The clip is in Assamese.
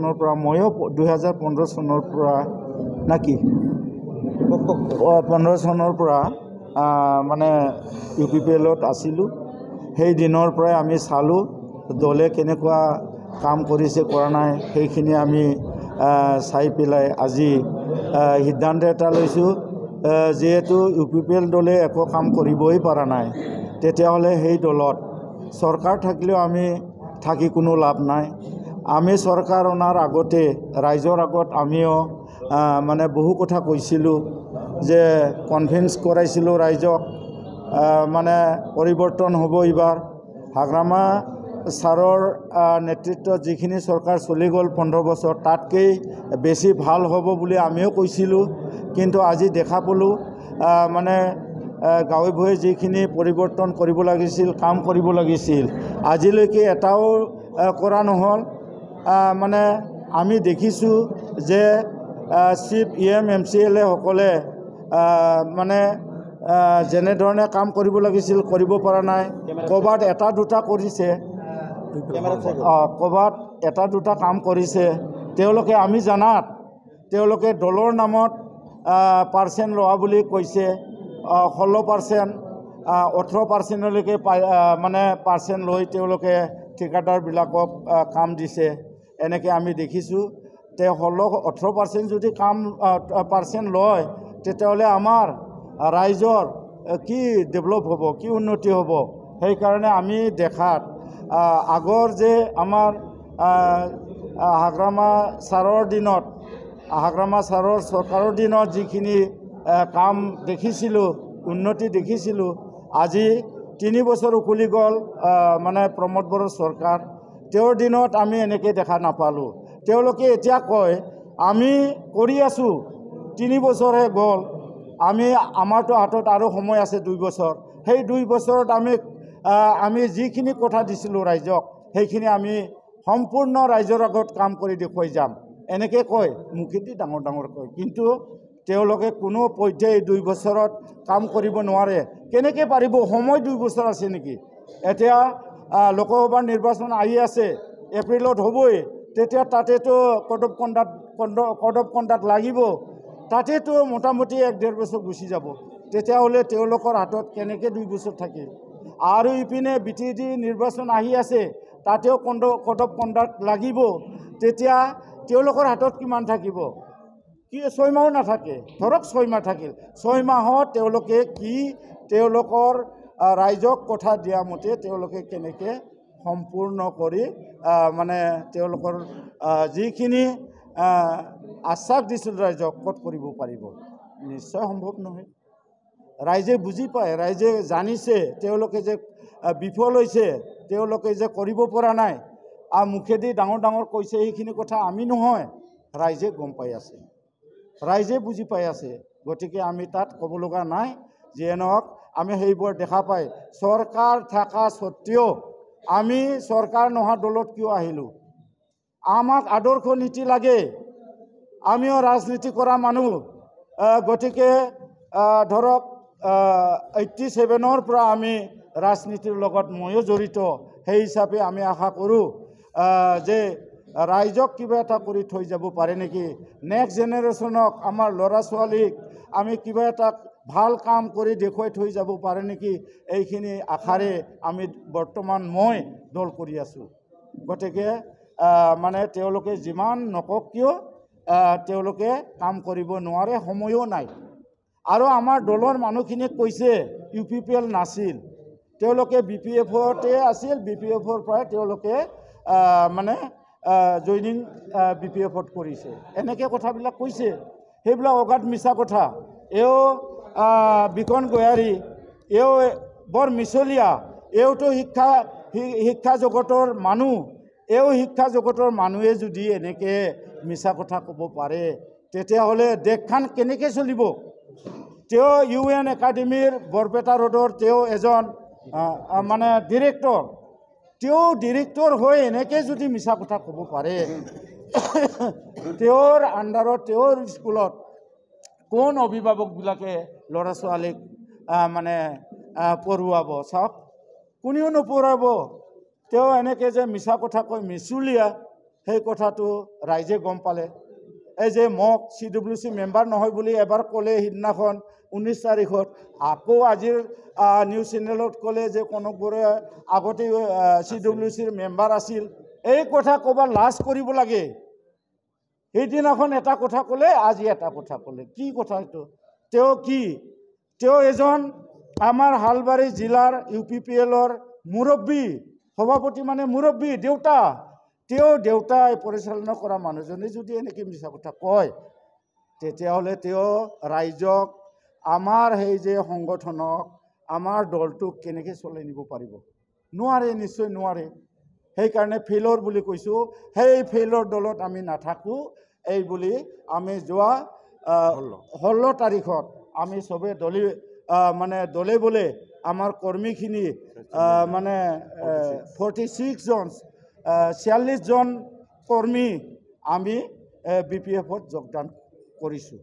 চনৰ পৰা ময়ো 2015 চনৰ পৰা নাকি 15 চনৰ পৰা মানে UPPLত আছিলোঁ। সেই দিনৰ পৰাই আমি চালোঁ দলে কেনেকুৱা কাম কৰিছে কৰা নাই সেইখিনি আমি চাই পেলাই আজি সিদ্ধান্ত এটা লৈছোঁ যেহেতু UPPL দলে একো কাম কৰিবই পৰা নাই তেতিয়াহ'লে সেই দলত চৰকাৰ থাকিলেও আমি থাকি কোনো লাভ নাই। আমি চৰকাৰ অনাৰ আগতে ৰাইজৰ আগত আমিও মানে বহু কথা কৈছিলোঁ যে কনভিন্স কৰাইছিলোঁ ৰাইজক মানে পৰিৱৰ্তন হ'ব এইবাৰ। হাগ্ৰামা ছাৰৰ নেতৃত্বত যিখিনি চৰকাৰ চলি গ'ল 15 বছৰ তাতকৈ বেছি ভাল হ'ব বুলি আমিও কৈছিলোঁ। কিন্তু আজি দেখা পালোঁ মানে গাঁৱে ভূঞে যিখিনি পৰিৱৰ্তন কৰিব লাগিছিল কাম কৰিব লাগিছিল আজিলৈকে এটাও কৰা নহ'ল। মানে আমি দেখিছোঁ যে চিফ MCLA সকলে মানে যেনেধৰণে কাম কৰিব লাগিছিল কৰিব পৰা নাই। ক'ৰবাত এটা দুটা কৰিছে, ক'ৰবাত এটা দুটা কাম কৰিছে। তেওঁলোকে আমি জানাত তেওঁলোকে দলৰ নামত পাৰ্চেণ্ট লোৱা বুলি কৈছে। 16%, 18%লৈকে মানে পাৰ্চেণ্ট লৈ তেওঁলোকে ঠিকাদাৰবিলাকক কাম দিছে। এনেকৈ আমি দেখিছোঁ। 16-18% যদি পাৰ্চেণ্ট লয় তেতিয়াহ'লে আমাৰ ৰাইজৰ কি ডেভেলপ হ'ব, কি উন্নতি হ'ব। সেইকাৰণে আমি দেখাত আগৰ যে আমাৰ হাগ্ৰামা ছাৰৰ দিনত হাগ্ৰামা ছাৰৰ চৰকাৰৰ দিনত যিখিনি কাম দেখিছিলোঁ উন্নতি দেখিছিলোঁ আজি 3 বছৰ উকলি গ'ল মানে প্ৰমোদ বড়োৰ চৰকাৰ। তেওঁৰ দিনত আমি এনেকৈ দেখা নাপালোঁ। তেওঁলোকে এতিয়া কয় আমি কৰি আছোঁ 3 বছৰহে গ'ল, আমাৰতো হাতত আৰু সময় আছে 2 বছৰ। সেই 2 বছৰত আমি যিখিনি কথা দিছিলোঁ ৰাইজক সেইখিনি আমি সম্পূৰ্ণ ৰাইজৰ আগত কাম কৰি দেখুৱাই যাম এনেকৈ কয়, মুখেদি ডাঙৰ ডাঙৰ কয়। কিন্তু তেওঁলোকে কোনো পৰ্যায়ে 2 বছৰত কাম কৰিব নোৱাৰে। কেনেকৈ পাৰিব? সময় 2 বছৰ আছে নেকি? এতিয়া লোকসভাৰ নিৰ্বাচন আহি আছে, এপ্ৰিলত হ'বই। তেতিয়া তাতেতো কোড অফ কণ্ডাক্ট লাগিব। তাতেতো মোটামুটি 1-1.5 বছৰ গুচি যাব। তেতিয়াহ'লে তেওঁলোকৰ হাতত কেনেকৈ 2 বছৰ থাকিল? আৰু ইপিনে BTD নিৰ্বাচন আহি আছে, তাতেও কোড অফ কণ্ডাক্ট লাগিব। তেতিয়া তেওঁলোকৰ হাতত কিমান থাকিব? কি 6 মাহো নাথাকে। ধৰক 6 মাহ থাকিল, 6 মাহত তেওঁলোকে কি তেওঁলোকৰ ৰাইজক কথা দিয়া মতে তেওঁলোকে কেনেকৈ সম্পূৰ্ণ কৰি মানে তেওঁলোকৰ যিখিনি আশ্বাস দিছিল ৰাইজক ক'ত কৰিব পাৰিব? নিশ্চয় সম্ভৱ নহয়। ৰাইজে বুজি পায়, ৰাইজে জানিছে তেওঁলোকে যে বিফল হৈছে, তেওঁলোকে যে কৰিব পৰা নাই। মুখেদি ডাঙৰ ডাঙৰ কৈছে সেইখিনি কথা আমি নহয়, ৰাইজে গম পাই আছে, ৰাইজে বুজি পাই আছে। গতিকে আমি তাত ক'ব লগা নাই। যিয়ে নহওক আমি সেইবোৰ দেখা পাই চৰকাৰ থকা স্বত্তেও আমি চৰকাৰ নোহোৱা দলত কিয় আহিলোঁ? আমাক আদৰ্শ নীতি লাগে, আমিও ৰাজনীতি কৰা মানুহ। গতিকে ধৰক 87ৰ পৰা আমি ৰাজনীতিৰ লগত ময়ো জড়িত। সেই হিচাপে আমি আশা কৰোঁ যে ৰাইজক কিবা এটা কৰি থৈ যাব পাৰে নেকি? নেক্সট জেনেৰেশ্যনক আমাৰ ল'ৰা ছোৱালীক আমি কিবা এটা ভাল কাম কৰি দেখুৱাই থৈ যাব পাৰে নেকি? এইখিনি আশাৰে আমি বৰ্তমান মই দল কৰি আছোঁ। গতিকে মানে তেওঁলোকে যিমান নকওক কিয় তেওঁলোকে কাম কৰিব নোৱাৰে, সময়ো নাই। আৰু আমাৰ দলৰ মানুহখিনিক কৈছে UPPL নাছিল, তেওঁলোকে BPFতে আছিল। BPFৰ পৰাই তেওঁলোকে মানে জইনিং BPFত কৰিছে। এনেকৈ কথাবিলাক কৈছে, সেইবিলাক অগাধ মিছা কথা। এও বিকন গয়াৰী, এও বৰ মিছলীয়া। এওঁতো শিক্ষা জগতৰ মানুহ। শিক্ষা জগতৰ মানুহে যদি এনেকৈ মিছা কথা ক'ব পাৰে তেতিয়াহ'লে দেশখন কেনেকৈ চলিব? তেওঁ UN একাডেমীৰ বৰপেটা ৰোডৰ তেওঁ এজন মানে ডিৰেক্টৰ। তেওঁ ডিৰেক্টৰ হৈ এনেকৈ যদি মিছা কথা ক'ব পাৰে, তেওঁৰ আণ্ডাৰত তেওঁৰ স্কুলত কোন অভিভাৱকবিলাকে ল'ৰা ছোৱালীক মানে পঢ়ুৱাব? চাওক, কোনেও নপঢ়াব। তেওঁ এনেকৈ যে মিছা কথা কয়, মিছলীয়া, সেই কথাটো ৰাইজে গম পালে। এই যে মোক CWC মেম্বাৰ নহয় বুলি এবাৰ ক'লে সিদিনাখন 19 তাৰিখত, আকৌ আজিৰ নিউজ চেনেলত ক'লে যে কনক বৰুৱা আগতে CWCৰ মেম্বাৰ আছিল। এই কথা ক'বা লাজ কৰিব লাগে। সেইদিনাখন এটা কথা ক'লে, আজি এটা কথা ক'লে। কি কথা এইটো? তেওঁ এজন আমাৰ হালবাৰী জিলাৰ UPPLৰ মুৰব্বী, সভাপতি মানে মুৰব্বী, দেউতা। দেউতাই পৰিচালনা কৰা মানুহজনে যদি এনেকৈ মিছা কথা কয়, তেতিয়াহ'লে তেওঁ ৰাইজক, আমাৰ সেই যে সংগঠনক, আমাৰ দলটোক কেনেকৈ চলাই নিব পাৰিব? নোৱাৰে, নিশ্চয় নোৱাৰে। সেইকাৰণে ফেইলৰ বুলি কৈছোঁ। সেই ফেইলৰ দলত আমি নাথাকোঁ এই বুলি আমি যোৱা 16 তাৰিখত আমি চবে দলে বলে আমাৰ কৰ্মীখিনি মানে 46জন কৰ্মী আমি BPF যোগদান কৰিছোঁ।